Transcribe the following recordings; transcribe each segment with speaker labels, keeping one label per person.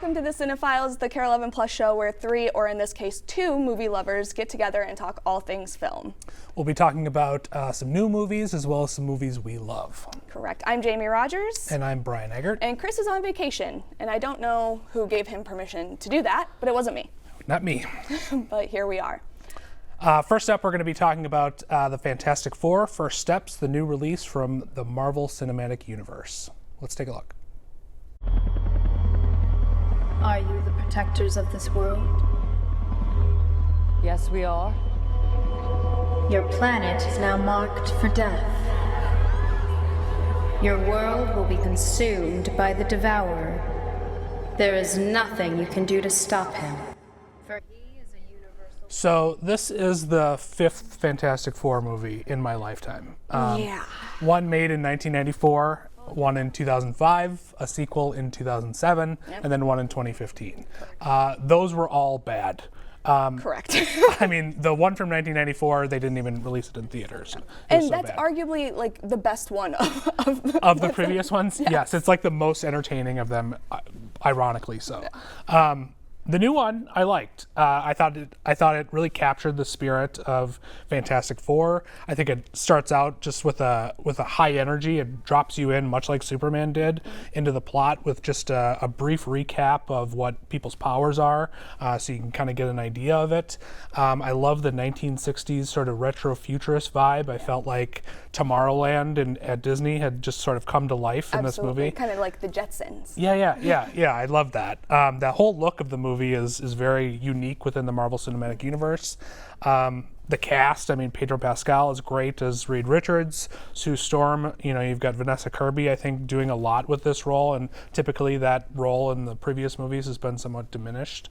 Speaker 1: welcome to the Cinephiles, the KARE 11 Plus show where 3, or in this case 2, movie lovers get together and talk all things film.
Speaker 2: We'll be talking about some new movies as well as some movies we love.
Speaker 1: Correct. I'm Jamie Rogers.
Speaker 2: And I'm Brian Eggert.
Speaker 1: And Chris is on vacation, and I don't know who gave him permission to do that, but it wasn't me.
Speaker 2: Not me.
Speaker 1: But here we are.
Speaker 2: First up, we're going to be talking about the Fantastic Four, First Steps, the new release from the Marvel Cinematic Universe. Let's take a look.
Speaker 3: Are you the protectors of this world?
Speaker 4: Yes, we are.
Speaker 3: Your planet is now marked for death. Your world will be consumed by the Devourer. There is nothing you can do to stop him. For he is a universal...
Speaker 2: So this is the 5th Fantastic Four movie in my lifetime.
Speaker 1: Yeah.
Speaker 2: One made in 1994. One in 2005, a sequel in 2007, and then one in 2015. Those were all bad.
Speaker 1: Correct.
Speaker 2: I mean, the one from 1994, they didn't even release it in theaters.
Speaker 1: And that's arguably like the best one
Speaker 2: of the previous ones. Yes, it's like the most entertaining of them, ironically so. The new one I liked. I thought it really captured the spirit of Fantastic Four. I think it starts out just with a high energy. It drops you in, much like Superman did, into the plot with just a brief recap of what people's powers are, so you can kind of get an idea of it. I love the 1960s sort of retro futurist vibe. I felt like Tomorrowland at Disney had just sort of come to life in this movie.
Speaker 1: Kind of like the Jetsons.
Speaker 2: Yeah. I love that. That whole look of the movie is very unique within the Marvel Cinematic Universe. The cast, I mean, Pedro Pascal is great as Reed Richards. Sue Storm, you've got Vanessa Kirby, I think, doing a lot with this role, and typically that role in the previous movies has been somewhat diminished.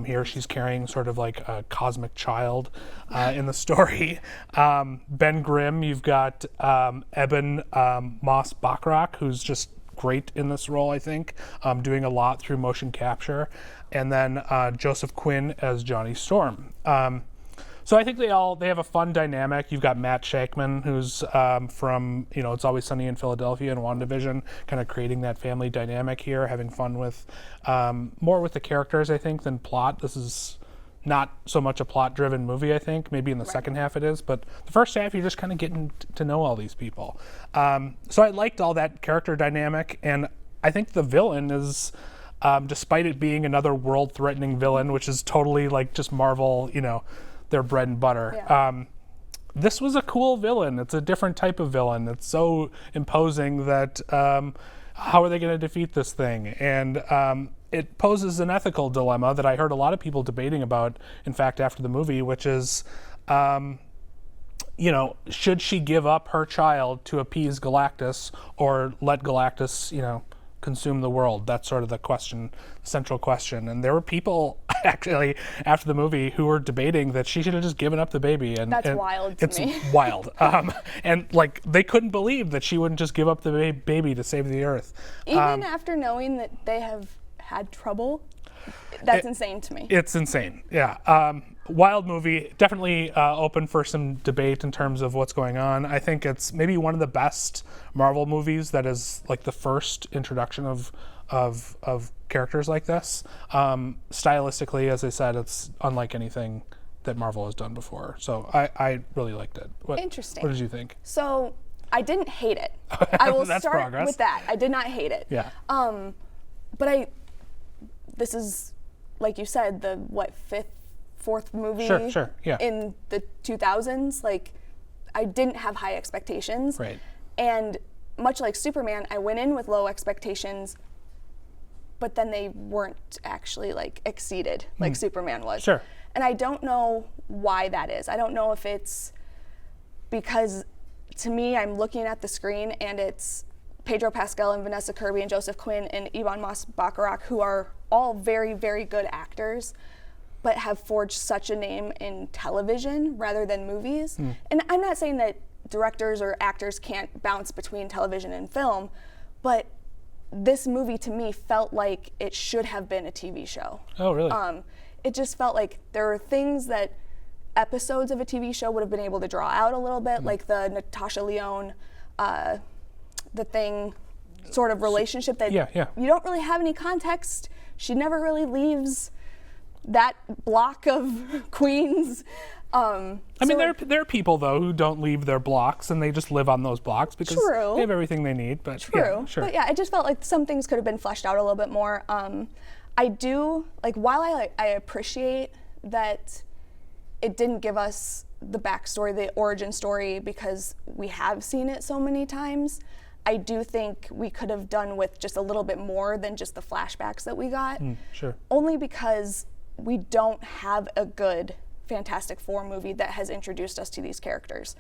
Speaker 2: Here she's carrying sort of like a cosmic child in the story. Ben Grimm, you've got Eben Moss-Bachrach, who's just great in this role, I think, doing a lot through motion capture. And then Joseph Quinn as Johnny Storm. So I think they have a fun dynamic. You've got Matt Shakman, who's from, It's Always Sunny in Philadelphia and WandaVision, kind of creating that family dynamic here, having fun with, more with the characters, I think, than plot. This is not so much a plot-driven movie, I think. Maybe in the second half it is, but the first half you're just kind of getting to know all these people. So I liked all that character dynamic, and I think the villain is, despite it being another world-threatening villain, which is totally like just Marvel, their bread and butter. Yeah. This was a cool villain. It's a different type of villain. It's so imposing that how are they going to defeat this thing? And it poses an ethical dilemma that I heard a lot of people debating about, in fact, after the movie, which is, should she give up her child to appease Galactus or let Galactus, consume the world? That's sort of the central question. And there were people actually after the movie who were debating that she should have just given up the baby. And
Speaker 1: that's wild to me.
Speaker 2: It's wild. And like they couldn't believe that she wouldn't just give up the baby to save the Earth.
Speaker 1: Even after knowing that they have had trouble, that's insane to me.
Speaker 2: It's insane, yeah. Wild movie, definitely open for some debate in terms of what's going on. I think it's maybe one of the best Marvel movies that is like the first introduction of characters like this. Stylistically, as I said, it's unlike anything that Marvel has done before. So I really liked it.
Speaker 1: Interesting.
Speaker 2: What did you think?
Speaker 1: So I didn't hate it. I will
Speaker 2: That's
Speaker 1: start
Speaker 2: progress.
Speaker 1: with that. I did not hate it.
Speaker 2: Yeah.
Speaker 1: But this is, like you said, the fourth movie
Speaker 2: sure, yeah.
Speaker 1: in the 2000s. Like, I didn't have high expectations.
Speaker 2: Right.
Speaker 1: And much like Superman, I went in with low expectations, but then they weren't actually like exceeded like Superman was.
Speaker 2: Sure.
Speaker 1: And I don't know why that is. I don't know if it's because, to me, I'm looking at the screen and it's Pedro Pascal and Vanessa Kirby and Joseph Quinn and Ebon Moss-Bachrach, who are all very, very good actors, but have forged such a name in television rather than movies. And I'm not saying that directors or actors can't bounce between television and film, but this movie to me felt like it should have been a TV show.
Speaker 2: Oh, really?
Speaker 1: It just felt like there were things that episodes of a TV show would have been able to draw out a little bit, like the Natasha Lyonne, the Thing sort of relationship that
Speaker 2: Yeah.
Speaker 1: you don't really have any context. she never really leaves that block of Queens.
Speaker 2: I mean, there are people though who don't leave their blocks and they just live on those blocks because
Speaker 1: True.
Speaker 2: they have everything they need. But
Speaker 1: True.
Speaker 2: yeah, sure.
Speaker 1: But yeah, I just felt like some things could have been fleshed out a little bit more. I do, like, while I appreciate that it didn't give us the backstory, the origin story, because we have seen it so many times, I do think we could have done with just a little bit more than just the flashbacks that we got.
Speaker 2: Sure.
Speaker 1: Only because we don't have a good Fantastic Four movie that has introduced us to these characters.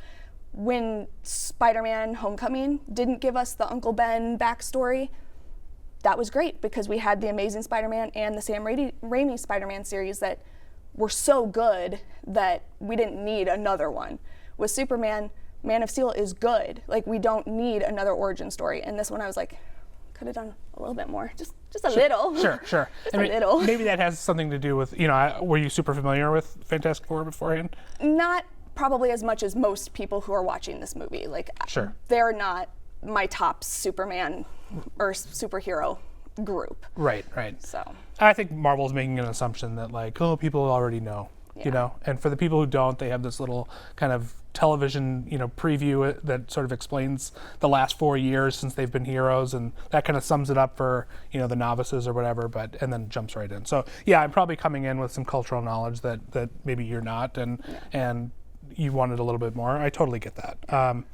Speaker 1: When Spider-Man Homecoming didn't give us the Uncle Ben backstory, that was great because we had the Amazing Spider-Man and the Sam Raimi Spider-Man series that were so good that we didn't need another one. With Superman, Man of Steel is good. Like, we don't need another origin story. And this one I was like, could have done a little bit more, just a little.
Speaker 2: Sure.
Speaker 1: Just a little.
Speaker 2: Maybe that has something to do with, were you super familiar with Fantastic Four beforehand?
Speaker 1: Not probably as much as most people who are watching this movie. Like,
Speaker 2: Sure.
Speaker 1: They're not my top Superman or superhero group.
Speaker 2: Right.
Speaker 1: So
Speaker 2: I think Marvel's making an assumption that, like, people already know, and for the people who don't, they have this little kind of television, preview that sort of explains the last 4 years since they've been heroes, and that kind of sums it up for, the novices or whatever, and then jumps right in. So yeah, I'm probably coming in with some cultural knowledge that maybe you're not, and you wanted a little bit more. I totally get that.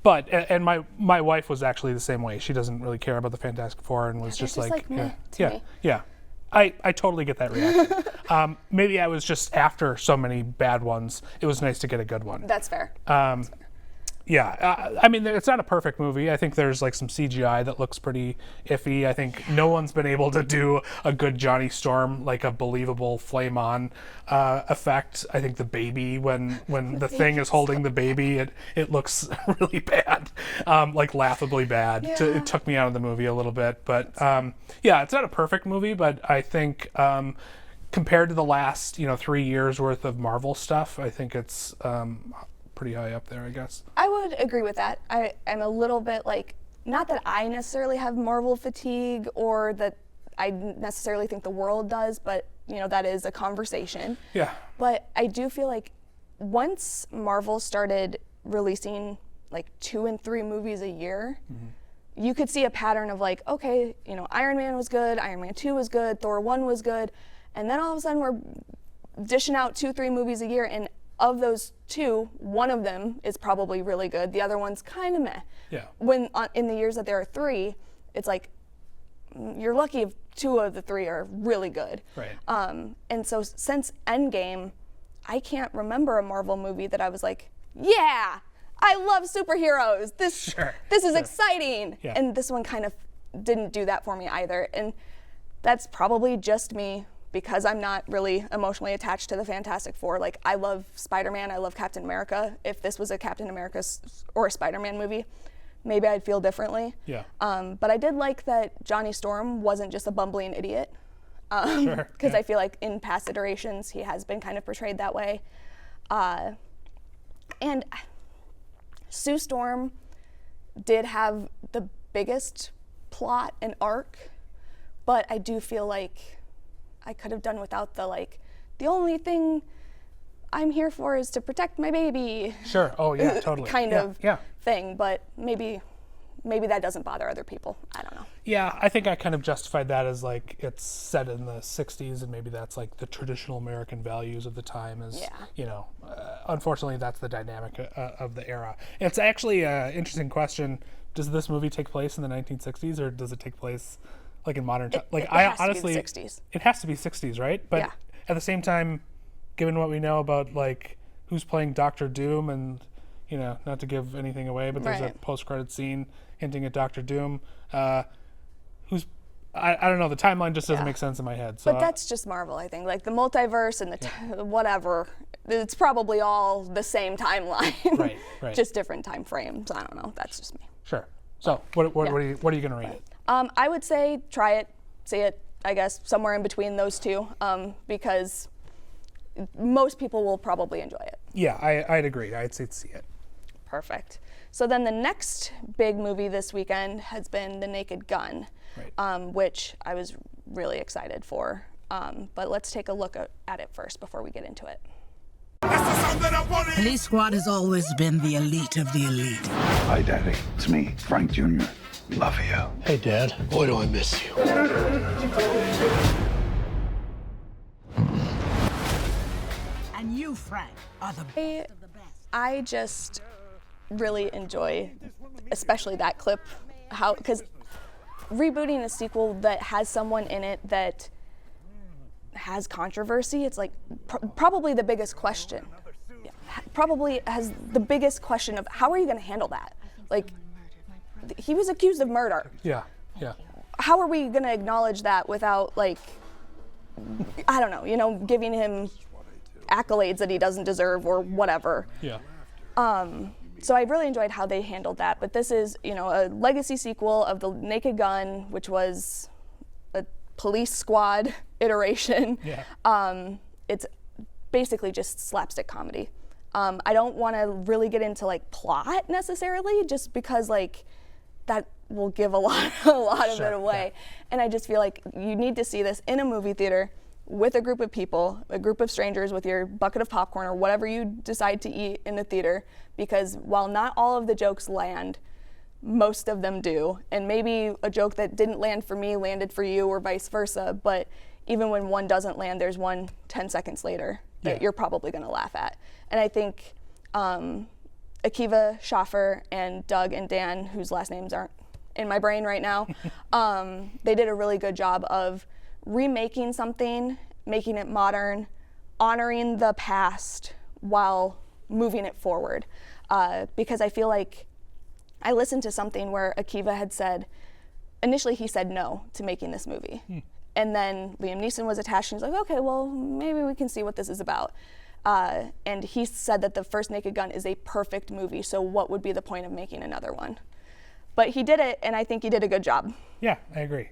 Speaker 2: But my wife was actually the same way. She doesn't really care about the Fantastic Four and was just like
Speaker 1: meh to me.
Speaker 2: yeah. I totally get that reaction. Maybe I was just after so many bad ones. It was nice to get a good one.
Speaker 1: That's fair.
Speaker 2: Yeah, I mean, it's not a perfect movie. I think there's like some CGI that looks pretty iffy. I think no one's been able to do a good Johnny Storm, like a believable flame on effect. I think the baby, when the thing is holding the baby, it looks really bad, like laughably bad.
Speaker 1: Yeah.
Speaker 2: It took me out of the movie a little bit. But yeah, it's not a perfect movie, but I think compared to the last 3 years worth of Marvel stuff, I think it's pretty high up there, I guess.
Speaker 1: I would agree with that. I'm a little bit like, not that I necessarily have Marvel fatigue or that I necessarily think the world does, but that is a conversation.
Speaker 2: Yeah.
Speaker 1: But I do feel like once Marvel started releasing like 2 and 3 movies a year, you could see a pattern of like, okay, Iron Man was good, Iron Man 2 was good, Thor 1 was good, and then all of a sudden we're dishing out 2-3 movies a year, and of those 2, one of them is probably really good. The other one's kind of meh.
Speaker 2: Yeah.
Speaker 1: When in the years that there are 3, it's like you're lucky if 2 of the 3 are really good.
Speaker 2: Right.
Speaker 1: And so since Endgame, I can't remember a Marvel movie that I was like, yeah, I love superheroes. This is exciting.
Speaker 2: Yeah.
Speaker 1: And this one kind of didn't do that for me either. And that's probably just me, because I'm not really emotionally attached to the Fantastic Four. Like, I love Spider-Man, I love Captain America. If this was a Captain America or a Spider-Man movie, maybe I'd feel differently.
Speaker 2: Yeah.
Speaker 1: But I did like that Johnny Storm wasn't just a bumbling idiot. Because I feel like in past iterations, he has been kind of portrayed that way. And Sue Storm did have the biggest plot and arc, but I do feel like I could have done without the only thing I'm here for is to protect my baby.
Speaker 2: Sure. Oh yeah, totally.
Speaker 1: kind of
Speaker 2: yeah.
Speaker 1: thing, but maybe that doesn't bother other people. I don't know.
Speaker 2: Yeah, I think I kind of justified that as like it's set in the 60s and maybe that's like the traditional American values of the time is, unfortunately that's the dynamic of the era. It's actually an interesting question. Does this movie take place in the 1960s or does it take place like in modern time? Like,
Speaker 1: it has
Speaker 2: honestly,
Speaker 1: to be the 60s.
Speaker 2: It has to be 60s, right? But
Speaker 1: Yeah.
Speaker 2: at the same time, given what we know about like who's playing Doctor Doom and, not to give anything away, but there's a
Speaker 1: Right.
Speaker 2: post-credit scene hinting at Doctor Doom. I don't know, the timeline just doesn't
Speaker 1: Yeah.
Speaker 2: make sense in my head. So
Speaker 1: But that's just Marvel, I think. Like the multiverse and the whatever, it's probably all the same timeline.
Speaker 2: Right.
Speaker 1: Just different time frames. I don't know. That's just me.
Speaker 2: sure. So what are you going to rate it?
Speaker 1: I would say try it, see it, I guess, somewhere in between those two, because most people will probably enjoy it.
Speaker 2: Yeah, I'd agree. I'd say see it.
Speaker 1: Perfect. So then the next big movie this weekend has been The Naked Gun,
Speaker 2: Right.
Speaker 1: which I was really excited for. But let's take a look at it first before we get into it.
Speaker 4: Police Squad has always been the elite of the elite.
Speaker 5: Hi, Daddy. It's me, Frank Jr. Love you.
Speaker 6: Hey, Dad. Boy, do I miss you.
Speaker 4: And you, Frank, are the best of the best.
Speaker 1: I just really enjoy, especially that clip, because rebooting a sequel that has someone in it that has controversy, it's like probably the biggest question. Probably has the biggest question of how are you going to handle that? Like, he was accused of murder.
Speaker 2: Yeah.
Speaker 1: How are we going to acknowledge that without, like, I don't know, giving him accolades that he doesn't deserve or whatever.
Speaker 2: Yeah.
Speaker 1: So I really enjoyed how they handled that. But this is, a legacy sequel of The Naked Gun, which was a Police Squad iteration.
Speaker 2: Yeah.
Speaker 1: It's basically just slapstick comedy. I don't want to really get into like plot necessarily, just because like that will give a lot of it away. Yeah. And I just feel like you need to see this in a movie theater with a group of people, a group of strangers, with your bucket of popcorn or whatever you decide to eat in the theater, because while not all of the jokes land, most of them do. And maybe a joke that didn't land for me landed for you, or vice versa. But even when one doesn't land, there's one 10 seconds later that you're probably going to laugh at. And I think Akiva Schaffer and Doug and Dan, whose last names aren't in my brain right now, they did a really good job of remaking something, making it modern, honoring the past while moving it forward. Because I feel like I listened to something where Akiva had said, initially he said no to making this movie. And then Liam Neeson was attached and he's like, okay, well, maybe we can see what this is about. And he said that the first Naked Gun is a perfect movie, so what would be the point of making another one? But he did it, and I think he did a good job.
Speaker 2: Yeah, I agree.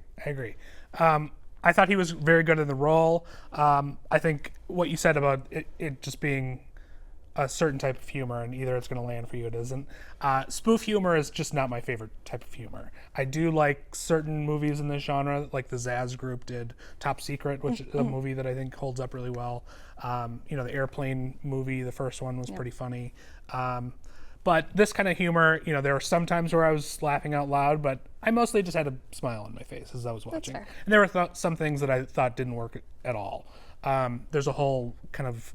Speaker 2: I thought he was very good in the role. I think what you said about it just being a certain type of humor, and either it's going to land for you, it isn't. Spoof humor is just not my favorite type of humor. I do like certain movies in this genre, like the Zaz Group did Top Secret, which is a movie that I think holds up really well. The Airplane movie, the first one, was pretty funny. But this kind of humor, there were some times where I was laughing out loud, but I mostly just had a smile on my face as I was watching.
Speaker 1: That's fair.
Speaker 2: And there were some things that I thought didn't work at all. There's a whole kind of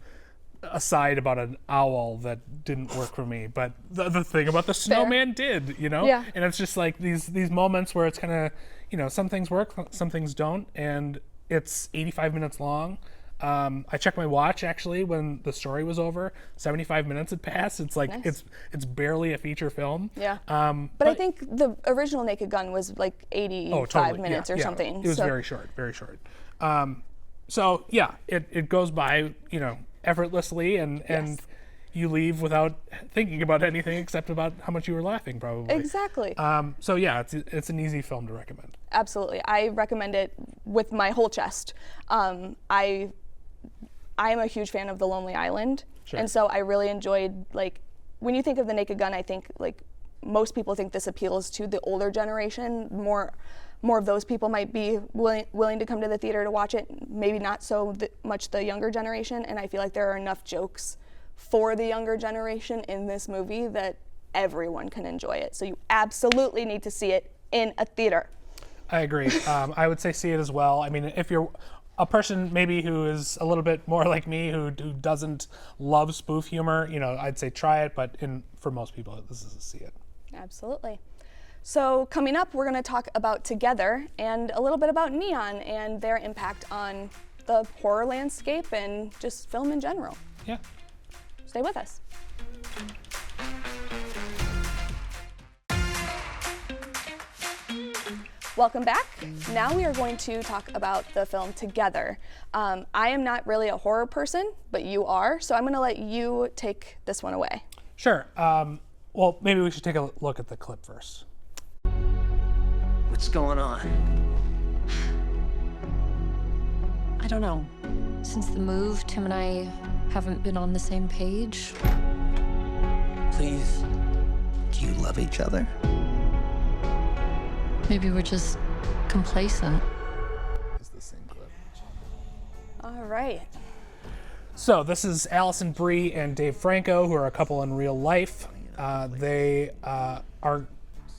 Speaker 2: aside about an owl that didn't work for me, but the thing about the snowman did,
Speaker 1: Yeah.
Speaker 2: And it's just like these moments where it's kind of, some things work, some things don't, and it's 85 minutes long. I checked my watch actually when the story was over. 75 minutes had passed. It's like
Speaker 1: Nice.
Speaker 2: it's barely a feature film.
Speaker 1: Yeah. But I think the original Naked Gun was like 85 minutes or something.
Speaker 2: It was very short, very short. So yeah, it goes by, effortlessly, and you leave without thinking about anything except about how much you were laughing, probably.
Speaker 1: Exactly.
Speaker 2: So yeah, it's an easy film to recommend.
Speaker 1: Absolutely. I recommend it with my whole chest. I am a huge fan of The Lonely Island.
Speaker 2: Sure.
Speaker 1: And so I really enjoyed, like, when you think of The Naked Gun, I think, like, most people think this appeals to the older generation. More of those people might be willing to come to the theater to watch it, maybe not so much the younger generation. And I feel like there are enough jokes for the younger generation in this movie that everyone can enjoy it. So you absolutely need to see it in a theater.
Speaker 2: I agree. I would say see it as well. I mean, if you're a person maybe who is a little bit more like me, who doesn't love spoof humor, I'd say try it. But for most people, this is a see it.
Speaker 1: Absolutely. So coming up, we're going to talk about Together and a little bit about Neon and their impact on the horror landscape and just film in general.
Speaker 2: Yeah.
Speaker 1: Stay with us. Welcome back. Now we are going to talk about the film Together. I am not really a horror person, but you are, so I'm going to let you take this one away.
Speaker 2: Sure. Well, maybe we should take a look at the clip first.
Speaker 7: What's going on?
Speaker 8: I don't know. Since the move, Tim and I haven't been on the same page.
Speaker 7: Please, do you love each other?
Speaker 8: Maybe we're just complacent.
Speaker 1: right.
Speaker 2: So this is Allison Brie and Dave Franco, who are a couple in real life. They are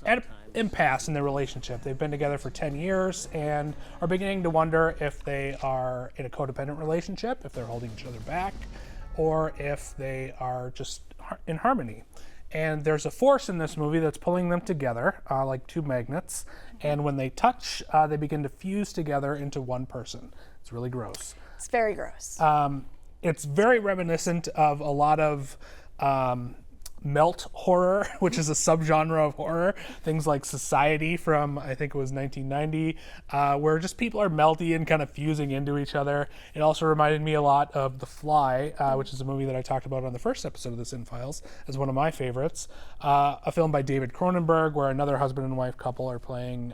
Speaker 2: at an impasse in their relationship. They've been together for 10 years and are beginning to wonder if they are in a codependent relationship, if they're holding each other back, or if they are just in harmony. And there's a force in this movie that's pulling them together, like two magnets. And when they touch, they begin to fuse together into one person. It's really gross.
Speaker 1: It's very gross.
Speaker 2: It's very reminiscent of a lot of melt horror, which is a subgenre of horror. Things like Society from, I think it was 1990, where just people are melty and kind of fusing into each other. It also reminded me a lot of The Fly, which is a movie that I talked about on the first episode of The Sin Files as one of my favorites. A film by David Cronenberg, where another husband and wife couple are playing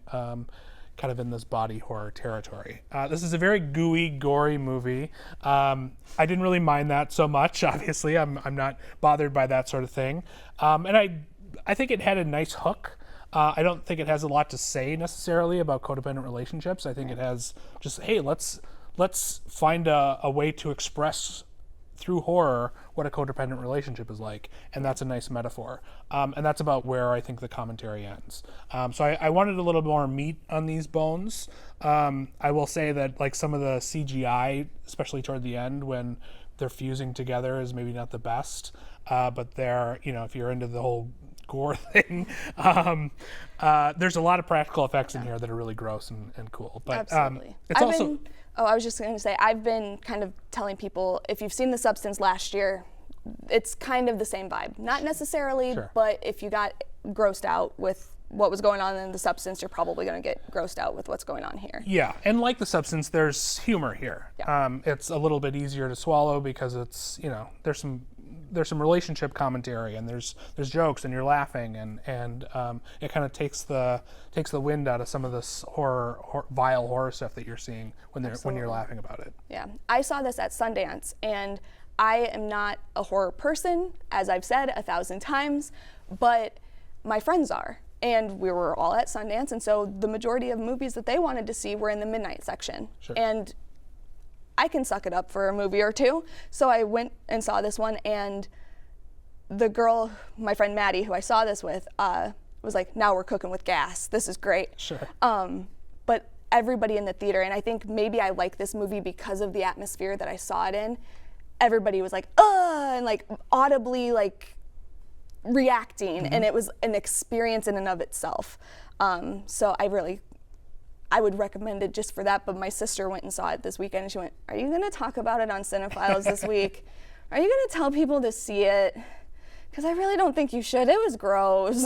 Speaker 2: kind of in this body horror territory. This is a very gooey, gory movie. I didn't really mind that so much, obviously. I'm not bothered by that sort of thing. And I think it had a nice hook. I don't think it has a lot to say necessarily about codependent relationships. I think it has just, hey, let's find a way to express through horror what a codependent relationship is like, and that's a nice metaphor. And that's about where I think the commentary ends. So I wanted a little more meat on these bones. I will say that like some of the CGI, especially toward the end when they're fusing together, is maybe not the best. But they're, if you're into the whole gore thing, there's a lot of practical effects in here that are really gross and cool. But
Speaker 1: Absolutely. I was just going to say, I've been kind of telling people, if you've seen The Substance last year, it's kind of the same vibe. Not necessarily,
Speaker 2: Sure.
Speaker 1: but if you got grossed out with what was going on in The Substance, you're probably going to get grossed out with what's going on here.
Speaker 2: Yeah, and like The Substance, there's humor here.
Speaker 1: Yeah.
Speaker 2: It's a little bit easier to swallow because it's, there's some relationship commentary and there's jokes and you're laughing and it kind of takes the wind out of some of this vile horror stuff that you're seeing when you're laughing about it.
Speaker 1: Yeah, I saw this at Sundance, and I am not a horror person, as I've said 1,000 times, but my friends are. And we were all at Sundance, and so the majority of movies that they wanted to see were in the midnight section.
Speaker 2: Sure.
Speaker 1: And I can suck it up for a movie or two. So I went and saw this one, and the girl, my friend Maddie, who I saw this with, was like, now we're cooking with gas. This is great.
Speaker 2: Sure.
Speaker 1: But everybody in the theater, and I think maybe I like this movie because of the atmosphere that I saw it in, everybody was like, and like audibly like reacting, and it was an experience in and of itself. So I would recommend it just for that, but my sister went and saw it this weekend, and she went, are you gonna talk about it on Cinephiles this week? Are you gonna tell people to see it? Because I really don't think you should. It was gross.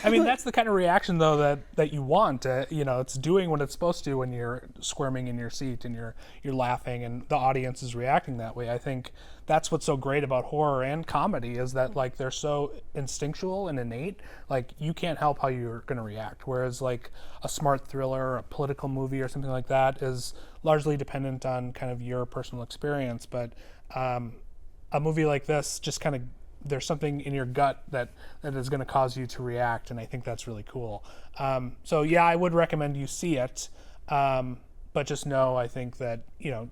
Speaker 2: I mean, that's the kind of reaction, though, that you want. It's doing what it's supposed to when you're squirming in your seat and you're laughing and the audience is reacting that way. I think that's what's so great about horror and comedy is that, like, they're so instinctual and innate. Like, you can't help how you're going to react. Whereas, like, a smart thriller, a political movie or something like that is largely dependent on kind of your personal experience. But a movie like this just kind of, there's something in your gut that is going to cause you to react, and I think that's really cool. So yeah, I would recommend you see it, but just know, I think that,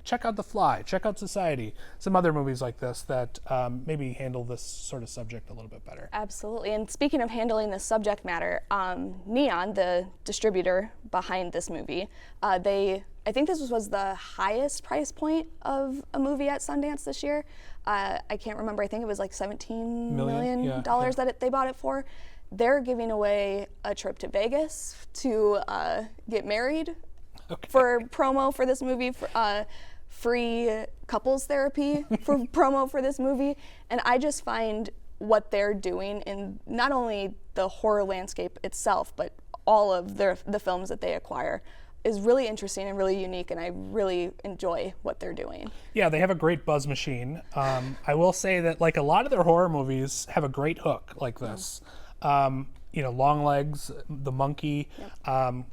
Speaker 2: check out The Fly, check out Society, some other movies like this that maybe handle this sort of subject a little bit better.
Speaker 1: Absolutely, and speaking of handling this subject matter, Neon, the distributor behind this movie, I think this was the highest price point of a movie at Sundance this year. I can't remember, I think it was like $17 million that they bought it for. They're giving away a trip to Vegas to get married for promo for this movie, for free couples therapy for promo for this movie. And I just find what they're doing in not only the horror landscape itself, but all of the films that they acquire is really interesting and really unique, and I really enjoy what they're doing.
Speaker 2: Yeah, they have a great buzz machine. I will say that, like, a lot of their horror movies have a great hook like this. Longlegs, The Monkey,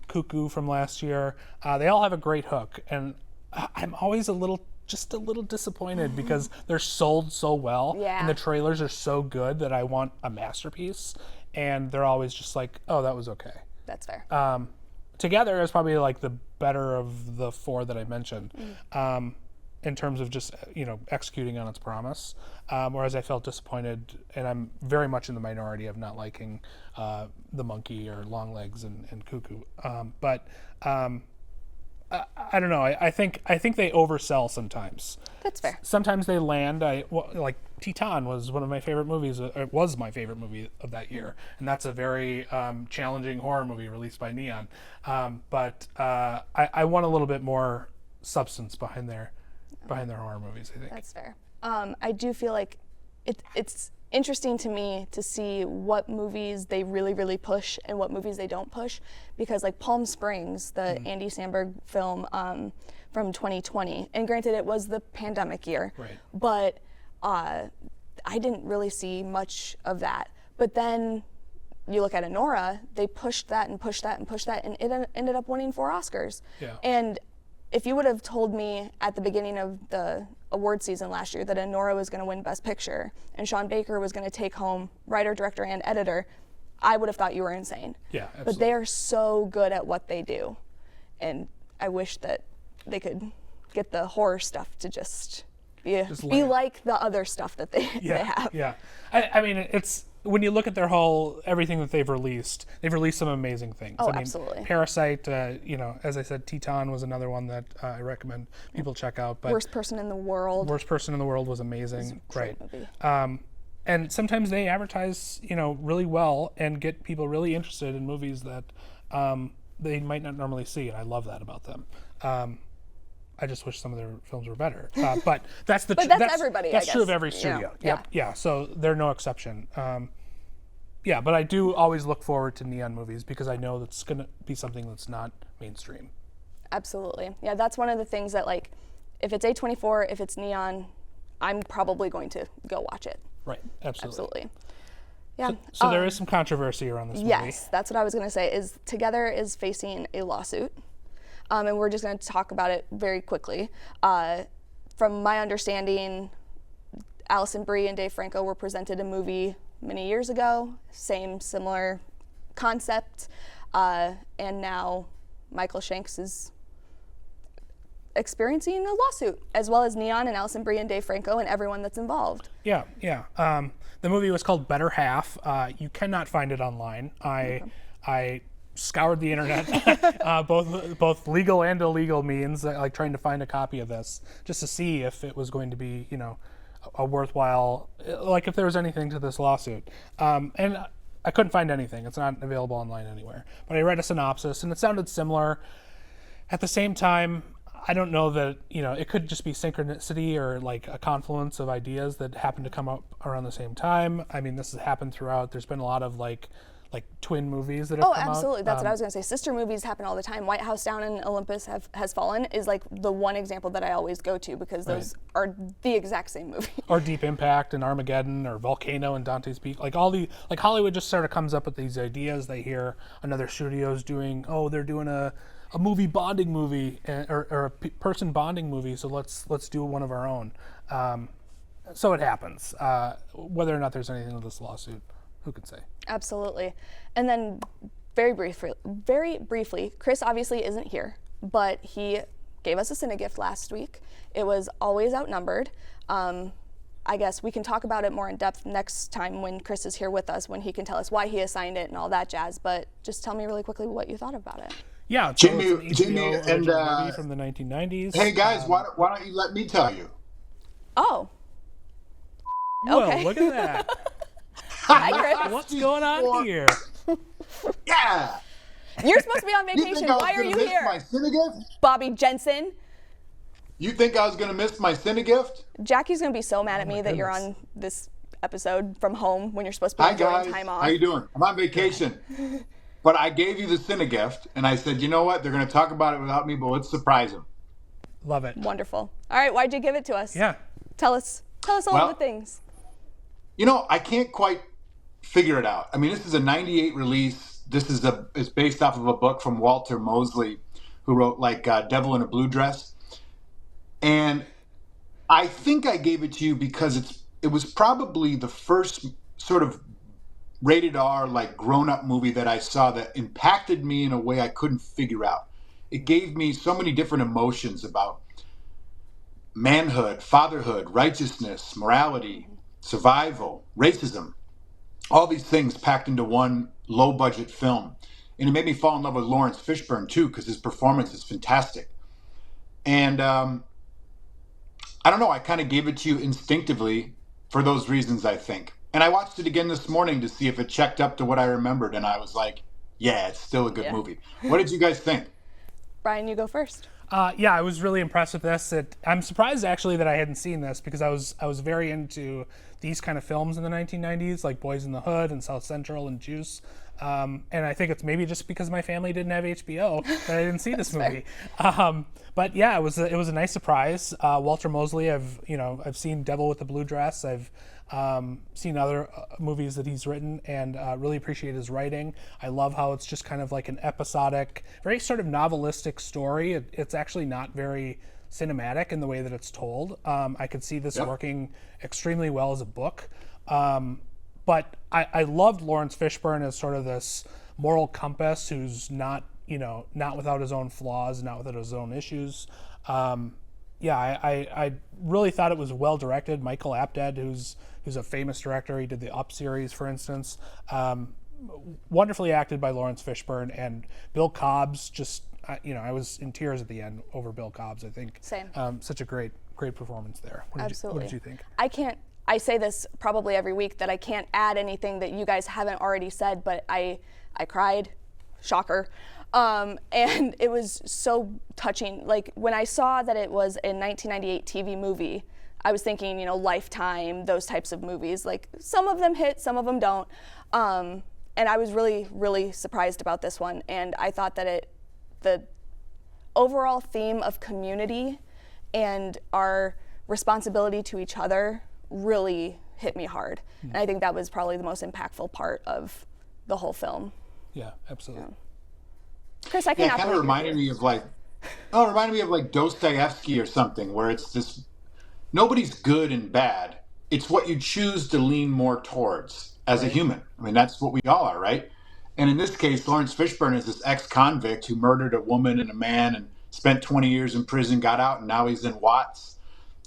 Speaker 2: Cuckoo from last year, they all have a great hook, and I'm always just a little disappointed because they're sold so well, and the trailers are so good that I want a masterpiece, and they're always just like, oh, that was okay.
Speaker 1: That's fair.
Speaker 2: Together is probably like the better of the four that I mentioned. in terms of just executing on its promise. Whereas I felt disappointed, and I'm very much in the minority of not liking the Monkey or Longlegs and Cuckoo. I don't know. I think they oversell sometimes.
Speaker 1: That's fair.
Speaker 2: Sometimes they land. Like Titan was one of my favorite movies. It was my favorite movie of that year, and that's a very challenging horror movie released by Neon. But I want a little bit more substance behind their horror movies, I think.
Speaker 1: That's fair. I do feel like it's interesting to me to see what movies they really, really push and what movies they don't push, because like Palm Springs, the Andy Samberg film from 2020, and granted it was the pandemic year,
Speaker 2: right.
Speaker 1: But I didn't really see much of that. But then you look at Anora, they pushed that and pushed that and pushed that, and it ended up winning 4 Oscars.
Speaker 2: Yeah.
Speaker 1: And if you would have told me at the beginning of the award season last year that Anora was going to win Best Picture and Sean Baker was going to take home writer, director, and editor, I would have thought you were insane.
Speaker 2: Yeah, absolutely.
Speaker 1: But they are so good at what they do, and I wish that they could get the horror stuff to just be like the other stuff that they have.
Speaker 2: Yeah. I mean, it's when you look at their everything that they've released some amazing things.
Speaker 1: Oh,
Speaker 2: I mean,
Speaker 1: absolutely.
Speaker 2: Parasite, as I said, Titan was another one that I recommend people check out. But
Speaker 1: Worst Person in the World.
Speaker 2: Worst Person in the World was amazing.
Speaker 1: Great
Speaker 2: Right.
Speaker 1: movie.
Speaker 2: And sometimes they advertise, really well and get people really interested in movies that they might not normally see, and I love that about them. I just wish some of their films were better. But that's
Speaker 1: that's everybody.
Speaker 2: That's
Speaker 1: I
Speaker 2: true of
Speaker 1: guess.
Speaker 2: every studio.
Speaker 1: Yeah.
Speaker 2: Yep. Yeah. So they're no exception. But I do always look forward to Neon movies because I know that's going to be something that's not mainstream.
Speaker 1: Absolutely. Yeah, that's one of the things that, like, if it's A24, if it's Neon, I'm probably going to go watch it.
Speaker 2: Right. Absolutely.
Speaker 1: Yeah.
Speaker 2: So there is some controversy around this movie.
Speaker 1: Yes, that's what I was going to say. Together is facing a lawsuit, and we're just going to talk about it very quickly. From my understanding, Alison Brie and Dave Franco were presented a movie many years ago, similar concept, and now Michael Shanks is experiencing a lawsuit, as well as Neon and Alison Brie and Dave Franco and everyone that's involved.
Speaker 2: Yeah. The movie was called Better Half. You cannot find it online. I scoured the internet, both legal and illegal means, like trying to find a copy of this, just to see if it was going to be, a worthwhile, like if there was anything to this lawsuit. And I couldn't find anything. It's not available online anywhere. But I read a synopsis, and it sounded similar. At the same time, I don't know that, it could just be synchronicity or like a confluence of ideas that happen to come up around the same time. I mean, this has happened throughout. There's been a lot of like twin movies that have come out.
Speaker 1: Oh, absolutely. That's what I was going to say. Sister movies happen all the time. White House Down and Olympus Has Fallen is like the one example that I always go to because those are the exact same movie.
Speaker 2: Or Deep Impact and Armageddon or Volcano and Dante's Peak. Like Hollywood just sort of comes up with these ideas. They hear another studio's they're doing a movie bonding movie or a person bonding movie, so let's do one of our own. So it happens. Whether or not there's anything to this lawsuit, who can say?
Speaker 1: Absolutely. And then very briefly, Chris obviously isn't here, but he gave us a Cinegift last week. It was Always Outnumbered. I guess we can talk about it more in depth next time when Chris is here with us, when he can tell us why he assigned it and all that jazz. But just tell me really quickly what you thought about it.
Speaker 2: Yeah,
Speaker 6: Jimmy,
Speaker 2: it's an HBO
Speaker 6: and
Speaker 2: movie from the 1990s.
Speaker 6: Hey guys, why don't you let me tell you?
Speaker 1: Oh.
Speaker 2: Whoa,
Speaker 1: Okay.
Speaker 2: look at that.
Speaker 1: Hi, Chris.
Speaker 2: What's going on here?
Speaker 6: Yeah.
Speaker 1: You're supposed to be on
Speaker 6: You
Speaker 1: vacation.
Speaker 6: think I was
Speaker 1: Why are
Speaker 6: gonna
Speaker 1: you
Speaker 6: miss
Speaker 1: here?
Speaker 6: my Cinegift?
Speaker 1: Bobby Jensen.
Speaker 6: You think I was gonna miss my Cinegift?
Speaker 1: Jackie's going to be so mad at me that you're on this episode from home when you're supposed to be
Speaker 6: Hi
Speaker 1: enjoying
Speaker 6: guys,
Speaker 1: time off.
Speaker 6: how you doing? I'm on vacation. But I gave you the Cinegift, and I said, you know what? They're going to talk about it without me, but let's surprise them.
Speaker 2: Love it.
Speaker 1: Wonderful. All right, why'd you give it to us?
Speaker 2: Yeah.
Speaker 1: Tell us all the things.
Speaker 6: I can't quite figure it out. I mean, this is a 98 release. This is based off of a book from Walter Mosley, who wrote Devil in a Blue Dress. And I think I gave it to you because it was probably the first sort of rated R, grown-up movie that I saw that impacted me in a way I couldn't figure out. It gave me so many different emotions about manhood, fatherhood, righteousness, morality, survival, racism, all these things packed into one low budget film. And it made me fall in love with Lawrence Fishburne too, because his performance is fantastic. And I don't know, I kind of gave it to you instinctively for those reasons, I think. And I watched it again this morning to see if it checked up to what I remembered. And I was like, yeah, it's still a good movie. What did you guys think?
Speaker 1: Brian, you go first.
Speaker 2: Yeah, I was really impressed with this. I'm surprised actually that I hadn't seen this because I was very into these kind of films in the 1990s, like Boys in the Hood and South Central and Juice. And I think it's maybe just because my family didn't have HBO that I didn't see this movie. But yeah, it was a nice surprise. Walter Mosley, I've seen Devil with the Blue Dress. I've seen other movies that he's written and really appreciate his writing. I love how it's just kind of like an episodic, very sort of novelistic story. It's actually not very cinematic in the way that it's told. I could see this working extremely well as a book. But I loved Lawrence Fishburne as sort of this moral compass who's not without his own flaws, not without his own issues. I really thought it was well directed. Michael Apted, who's a famous director, he did the Up series, for instance. Wonderfully acted by Lawrence Fishburne, and Bill Cobb's just, I was in tears at the end over Bill Cobb's, I think.
Speaker 1: Same.
Speaker 2: Such a great performance there.
Speaker 1: Absolutely.
Speaker 2: What did you think?
Speaker 1: I say this probably every week that I can't add anything that you guys haven't already said, but I cried, shocker. And it was so touching. Like when I saw that it was a 1998 TV movie, I was thinking, Lifetime, those types of movies. Like some of them hit, some of them don't. And I was really, really surprised about this one. And I thought that the overall theme of community and our responsibility to each other really hit me hard. And I think that was probably the most impactful part of the whole film.
Speaker 2: Yeah, absolutely.
Speaker 1: Chris, I cannot
Speaker 6: kind of
Speaker 1: believe
Speaker 6: reminded me of like Dostoevsky or something, where it's this, nobody's good and bad. It's what you choose to lean more towards as a human. I mean, that's what we all are, right? And in this case, Lawrence Fishburne is this ex-convict who murdered a woman and a man and spent 20 years in prison, got out, and now he's in Watts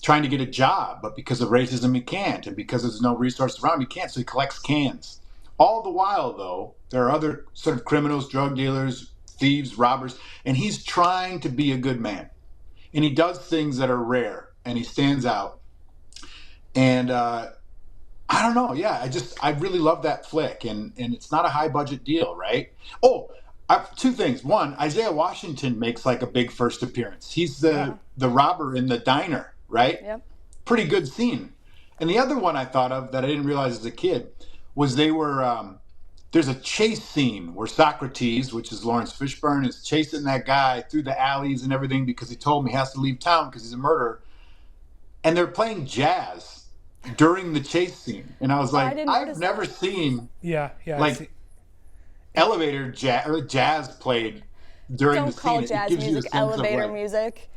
Speaker 6: trying to get a job, but because of racism he can't, and because there's no resources around him he can't, so he collects cans. All the while, though, there are other sort of criminals, drug dealers, thieves, robbers, and he's trying to be a good man. And he does things that are rare, and he stands out. And I don't know, I really love that flick, and it's not a high-budget deal, right? Oh, two things. One, Isaiah Washington makes like a big first appearance. He's the robber in the diner, right?
Speaker 1: Yep.
Speaker 6: Pretty good scene. And the other one I thought of that I didn't realize as a kid was there's a chase scene where Socrates, which is Lawrence Fishburne, is chasing that guy through the alleys and everything because he told him he has to leave town because he's a murderer. And they're playing jazz during the chase scene. And I was like, I've never seen elevator jazz played during the scene.
Speaker 1: Don't call jazz music elevator music.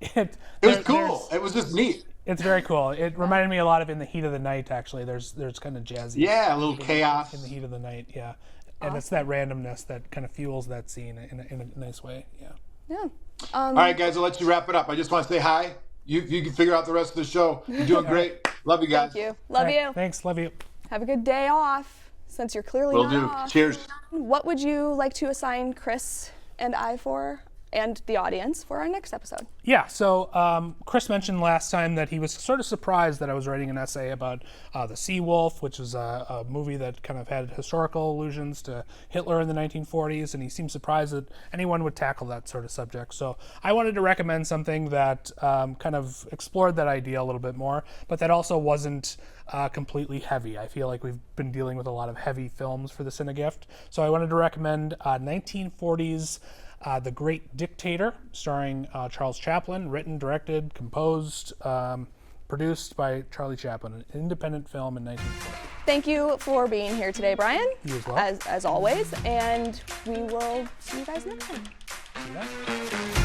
Speaker 6: It was cool. It was just neat.
Speaker 2: It's very cool. It reminded me a lot of In the Heat of the Night, actually. There's kind of jazzy.
Speaker 6: Yeah, a little chaos.
Speaker 2: In the Heat of the Night, yeah. And it's that randomness that kind of fuels that scene in a nice way, yeah.
Speaker 1: Yeah.
Speaker 6: All right, guys, I'll let you wrap it up. I just want to say hi. You can figure out the rest of the show. You're doing great. Love you guys.
Speaker 1: Thank you. Love you.
Speaker 2: Thanks. Love you.
Speaker 1: Have a good day off, since you're clearly
Speaker 6: Will
Speaker 1: not
Speaker 6: do.
Speaker 1: off.
Speaker 6: Cheers.
Speaker 1: What would you like to assign Chris and I for, and the audience, for our next episode?
Speaker 2: Yeah, so Chris mentioned last time that he was sort of surprised that I was writing an essay about The Sea Wolf, which is a movie that kind of had historical allusions to Hitler in the 1940s, and he seemed surprised that anyone would tackle that sort of subject. So I wanted to recommend something that kind of explored that idea a little bit more, but that also wasn't completely heavy. I feel like we've been dealing with a lot of heavy films for the Cinegift, so I wanted to recommend 1940s The Great Dictator, starring Charles Chaplin, written, directed, composed, produced by Charlie Chaplin, an independent film in 1940.
Speaker 1: Thank you for being here today, Brian.
Speaker 2: You as well.
Speaker 1: As always, and we will see you guys next time.
Speaker 2: See ya.